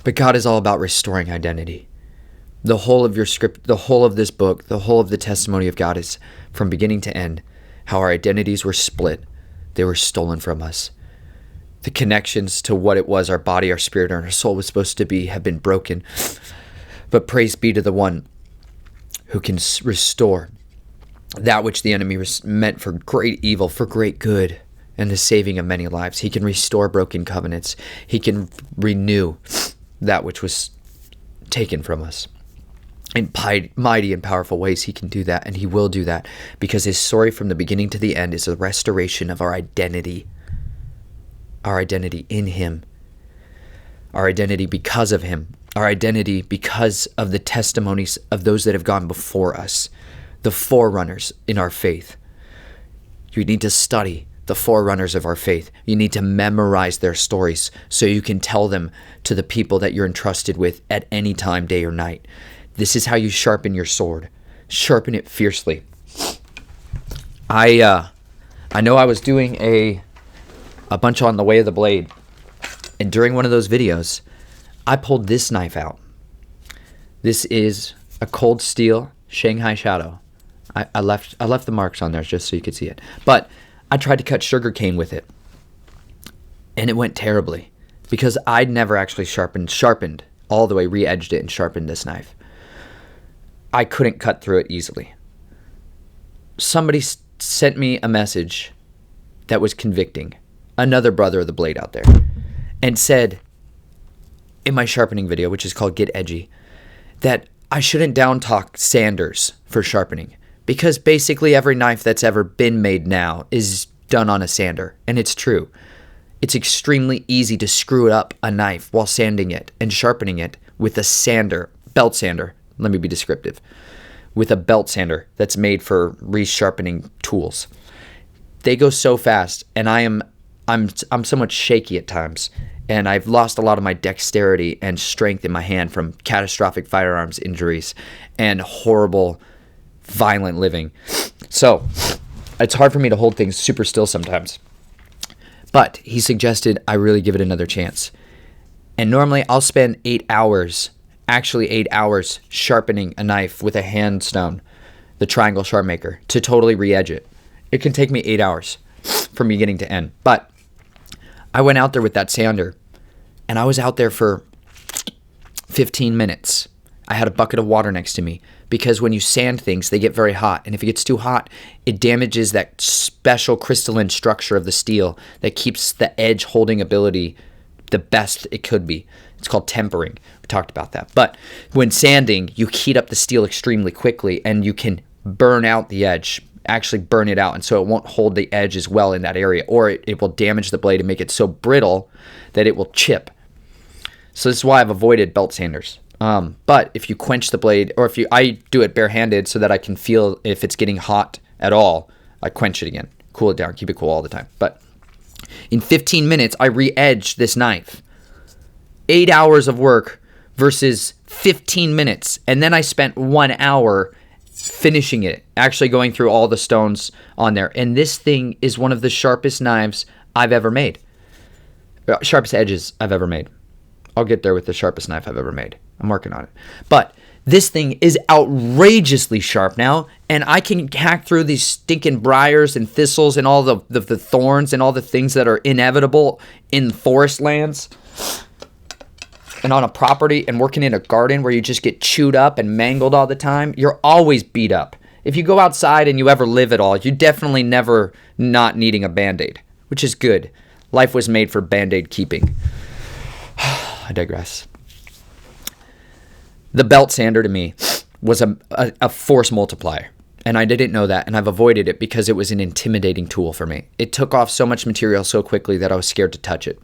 But God is all about restoring identity. The whole of your script, the whole of this book, the whole of the testimony of God is from beginning to end, how our identities were split. They were stolen from us. The connections to what it was, our body, our spirit, and our soul was supposed to be have been broken. But praise be to the one who can restore that which the enemy meant for great evil, for great good, and the saving of many lives. He can restore broken covenants. He can renew that which was taken from us. In mighty and powerful ways, he can do that, and he will do that, because his story from the beginning to the end is a restoration of our identity in him, our identity because of him, our identity because of the testimonies of those that have gone before us, the forerunners in our faith. You need to study the forerunners of our faith. You need to memorize their stories so you can tell them to the people that you're entrusted with at any time, day or night. This is how you sharpen your sword. Sharpen it fiercely. I know I was doing a bunch on the way of the blade, and during one of those videos, I pulled this knife out. This is a cold steel Shanghai Shadow. I left the marks on there just so you could see it. But I tried to cut sugar cane with it, and it went terribly because I'd never actually sharpened all the way, re-edged it and sharpened this knife. I couldn't cut through it easily. Somebody sent me a message that was convicting, another brother of the blade out there, and said in my sharpening video, which is called Get Edgy, that I shouldn't down talk sanders for sharpening, because basically every knife that's ever been made now is done on a sander, and it's true. It's extremely easy to screw up a knife while sanding it and sharpening it with a sander, belt sander. Let me be descriptive. With a belt sander that's made for resharpening tools. They go so fast, and I'm somewhat shaky at times, and I've lost a lot of my dexterity and strength in my hand from catastrophic firearms injuries and horrible, violent living. So it's hard for me to hold things super still sometimes. But he suggested I really give it another chance. And normally I'll spend 8 hours sharpening a knife with a hand stone, the triangle sharp maker, to totally re-edge it. It can take me 8 hours from beginning to end. But I went out there with that sander, and I was out there for 15 minutes. I had a bucket of water next to me, because when you sand things, they get very hot. And if it gets too hot, it damages that special crystalline structure of the steel that keeps the edge holding ability the best it could be. It's called tempering. We talked about that. But when sanding, you heat up the steel extremely quickly and you can burn out the edge, actually burn it out. And so it won't hold the edge as well in that area, or it will damage the blade and make it so brittle that it will chip. So this is why I've avoided belt sanders. But if you quench the blade, or I do it barehanded so that I can feel if it's getting hot at all, I quench it again, cool it down, keep it cool all the time. But in 15 minutes, I re-edged this knife. 8 hours of work versus 15 minutes. And then I spent 1 hour finishing it, actually going through all the stones on there. And this thing is one of the sharpest knives I've ever made. Sharpest edges I've ever made. I'll get there with the sharpest knife I've ever made. I'm working on it. But this thing is outrageously sharp now, and I can hack through these stinking briars and thistles and all the thorns and all the things that are inevitable in forest lands and on a property, and working in a garden where you just get chewed up and mangled all the time. You're always beat up. If you go outside and you ever live at all, you're definitely never not needing a Band-Aid, which is good. Life was made for Band-Aid keeping. I digress. The belt sander to me was a force multiplier, and I didn't know that, and I've avoided it because it was an intimidating tool for me. It took off so much material so quickly that I was scared to touch it.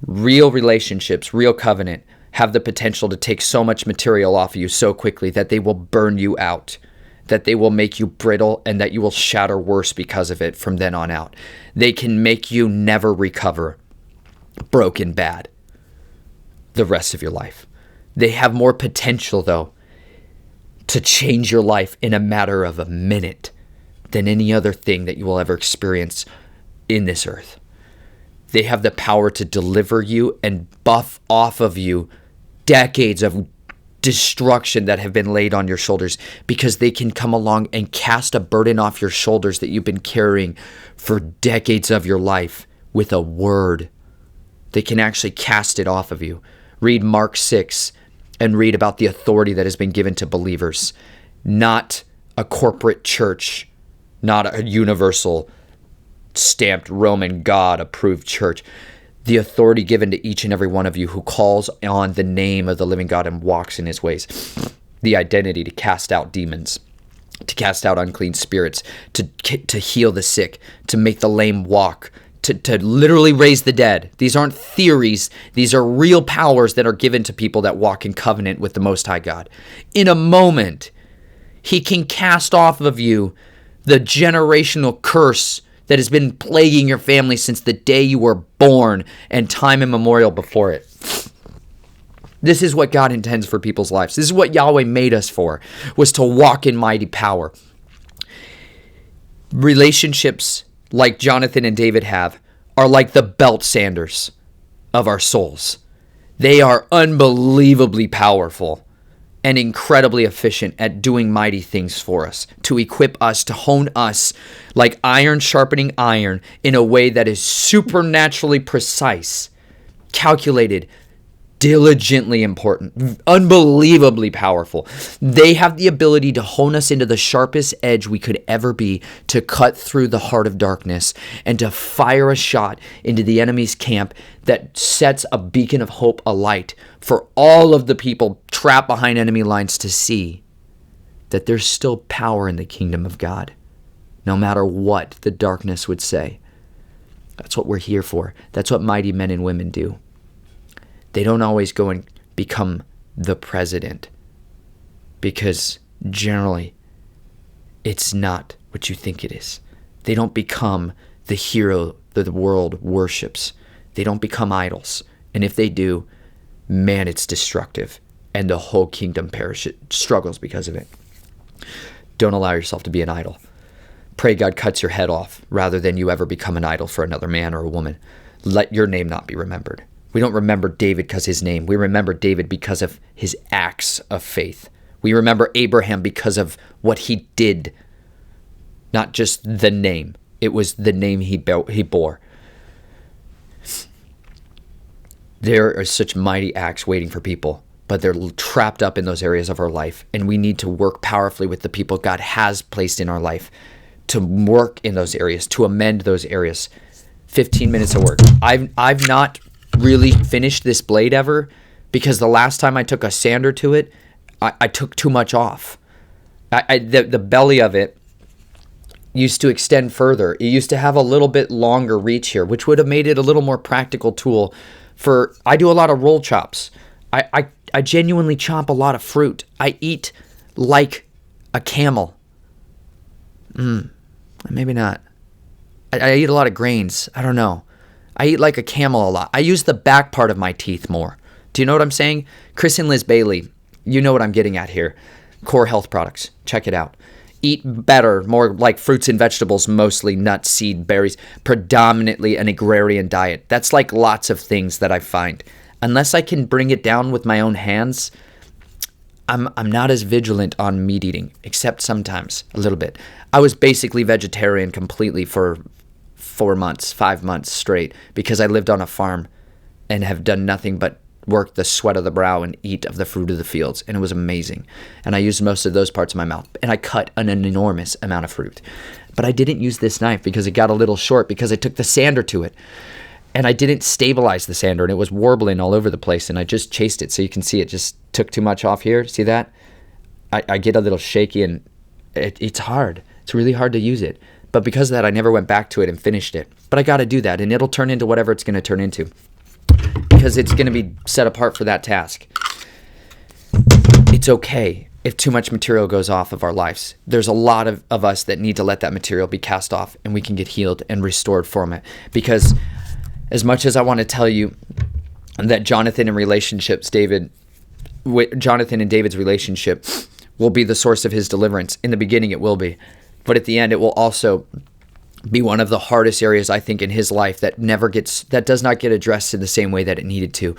Real relationships, real covenant, have the potential to take so much material off of you so quickly that they will burn you out, that they will make you brittle, and that you will shatter worse because of it from then on out. They can make you never recover broken bad the rest of your life. They have more potential, though, to change your life in a matter of a minute than any other thing that you will ever experience in this earth. They have the power to deliver you and buff off of you decades of destruction that have been laid on your shoulders, because they can come along and cast a burden off your shoulders that you've been carrying for decades of your life with a word. They can actually cast it off of you. Read Mark 6 and read about the authority that has been given to believers, not a corporate church, not a universal stamped Roman God approved church. The authority given to each and every one of you who calls on the name of the living God and walks in his ways. The identity to cast out demons, to cast out unclean spirits, to heal the sick, to make the lame walk, to literally raise the dead. These aren't theories. These are real powers that are given to people that walk in covenant with the Most High God. In a moment, he can cast off of you the generational curse that has been plaguing your family since the day you were born and time immemorial before it. This is what God intends for people's lives. This is what Yahweh made us for, was to walk in mighty power. Relationships like Jonathan and David have are like the belt sanders of our souls. They are unbelievably powerful and incredibly efficient at doing mighty things for us, to equip us, to hone us like iron sharpening iron in a way that is supernaturally precise, calculated, diligently important, unbelievably powerful. They have the ability to hone us into the sharpest edge we could ever be, to cut through the heart of darkness and to fire a shot into the enemy's camp that sets a beacon of hope alight for all of the people trapped behind enemy lines to see that there's still power in the kingdom of God, no matter what the darkness would say. That's what we're here for. That's what mighty men and women do. They don't always go and become the president, because generally it's not what you think it is. They don't become the hero that the world worships. They don't become idols. And if they do, man, it's destructive. And the whole kingdom struggles because of it. Don't allow yourself to be an idol. Pray God cuts your head off rather than you ever become an idol for another man or a woman. Let your name not be remembered. We don't remember David because his name. We remember David because of his acts of faith. We remember Abraham because of what he did, not just the name. It was the name he bore. There are such mighty acts waiting for people but they're trapped up in those areas of our life. And we need to work powerfully with the people God has placed in our life to work in those areas, to amend those areas. 15 minutes of work. I've not really finished this blade ever because the last time I took a sander to it, I took too much off. The belly of it used to extend further. It used to have a little bit longer reach here, which would have made it a little more practical tool for, I do a lot of roll chops. I genuinely chop a lot of fruit. I eat like a camel. Maybe not. I eat a lot of grains. I don't know. I eat like a camel a lot. I use the back part of my teeth more. Do you know what I'm saying? Chris and Liz Bailey, you know what I'm getting at here. Core Health Products. Check it out. Eat better, more like fruits and vegetables, mostly nuts, seed, berries, predominantly an agrarian diet. That's like lots of things that I find. Unless I can bring it down with my own hands, I'm not as vigilant on meat eating, except sometimes a little bit. I was basically vegetarian completely for 5 months straight, because I lived on a farm and have done nothing but work the sweat of the brow and eat of the fruit of the fields. And it was amazing. And I used most of those parts of my mouth. And I cut an enormous amount of fruit. But I didn't use this knife because it got a little short because I took the sander to it. And I didn't stabilize the sander, and it was warbling all over the place. And I just chased it. So you can see it just took too much off here. See that? I get a little shaky, and it's hard. It's really hard to use it. But because of that, I never went back to it and finished it. But I got to do that, and it'll turn into whatever it's going to turn into, because it's going to be set apart for that task. It's okay if too much material goes off of our lives. There's a lot of us that need to let that material be cast off, and we can get healed and restored from it. Because as much as I want to tell you that Jonathan and David's relationship will be the source of his deliverance. In the beginning, it will be. But at the end, it will also be one of the hardest areas, I think, in his life that does not get addressed in the same way that it needed to.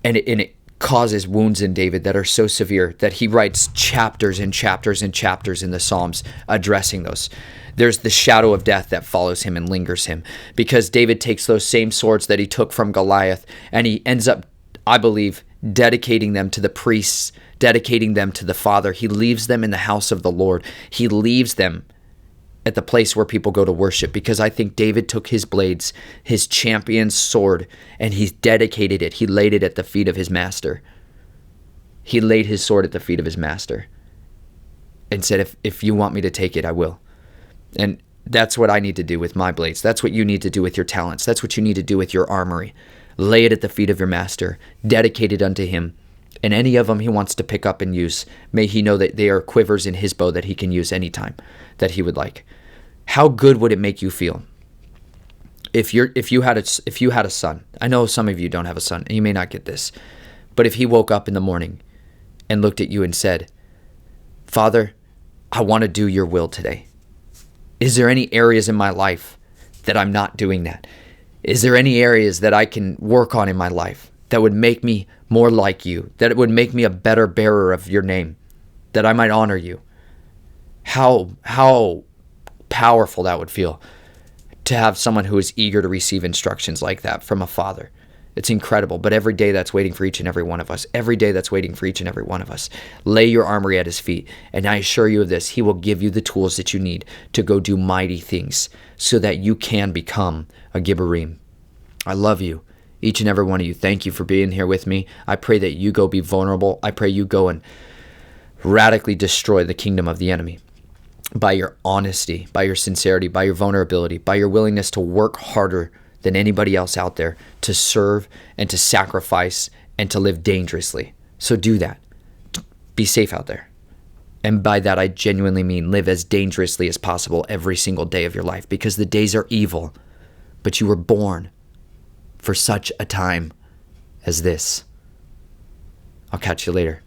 And it causes wounds in David that are so severe that he writes chapters and chapters and chapters in the Psalms addressing those. There's the shadow of death that follows him and lingers him, because David takes those same swords that he took from Goliath, and he ends up, I believe, dedicating them to the priests, dedicating them to the Father. He leaves them in the house of the Lord. He leaves them at the place where people go to worship, because I think David took his blades, his champion's sword, and he dedicated it. He laid it at the feet of his master. He laid his sword at the feet of his master and said, if you want me to take it, I will. And that's what I need to do with my blades. That's what you need to do with your talents. That's what you need to do with your armory. Lay it at the feet of your master, dedicate it unto him. And any of them he wants to pick up and use, may he know that they are quivers in his bow that he can use anytime that he would like. How good would it make you feel if you had a son? I know some of you don't have a son, and you may not get this, but if he woke up in the morning and looked at you and said, "Father, I want to do your will today. Is there any areas in my life that I'm not doing that? Is there any areas that I can work on in my life that would make me more like you, that it would make me a better bearer of your name, that I might honor you?" How powerful that would feel to have someone who is eager to receive instructions like that from a father. It's incredible. But every day that's waiting for each and every one of us. Every day that's waiting for each and every one of us. Lay your armory at his feet. And I assure you of this, he will give you the tools that you need to go do mighty things so that you can become a Gibborim. I love you, each and every one of you. Thank you for being here with me. I pray that you go be vulnerable. I pray you go and radically destroy the kingdom of the enemy by your honesty, by your sincerity, by your vulnerability, by your willingness to work harder than anybody else out there, to serve and to sacrifice and to live dangerously. So do that. Be safe out there. And by that, I genuinely mean live as dangerously as possible every single day of your life, because the days are evil, but you were born for such a time as this. I'll catch you later.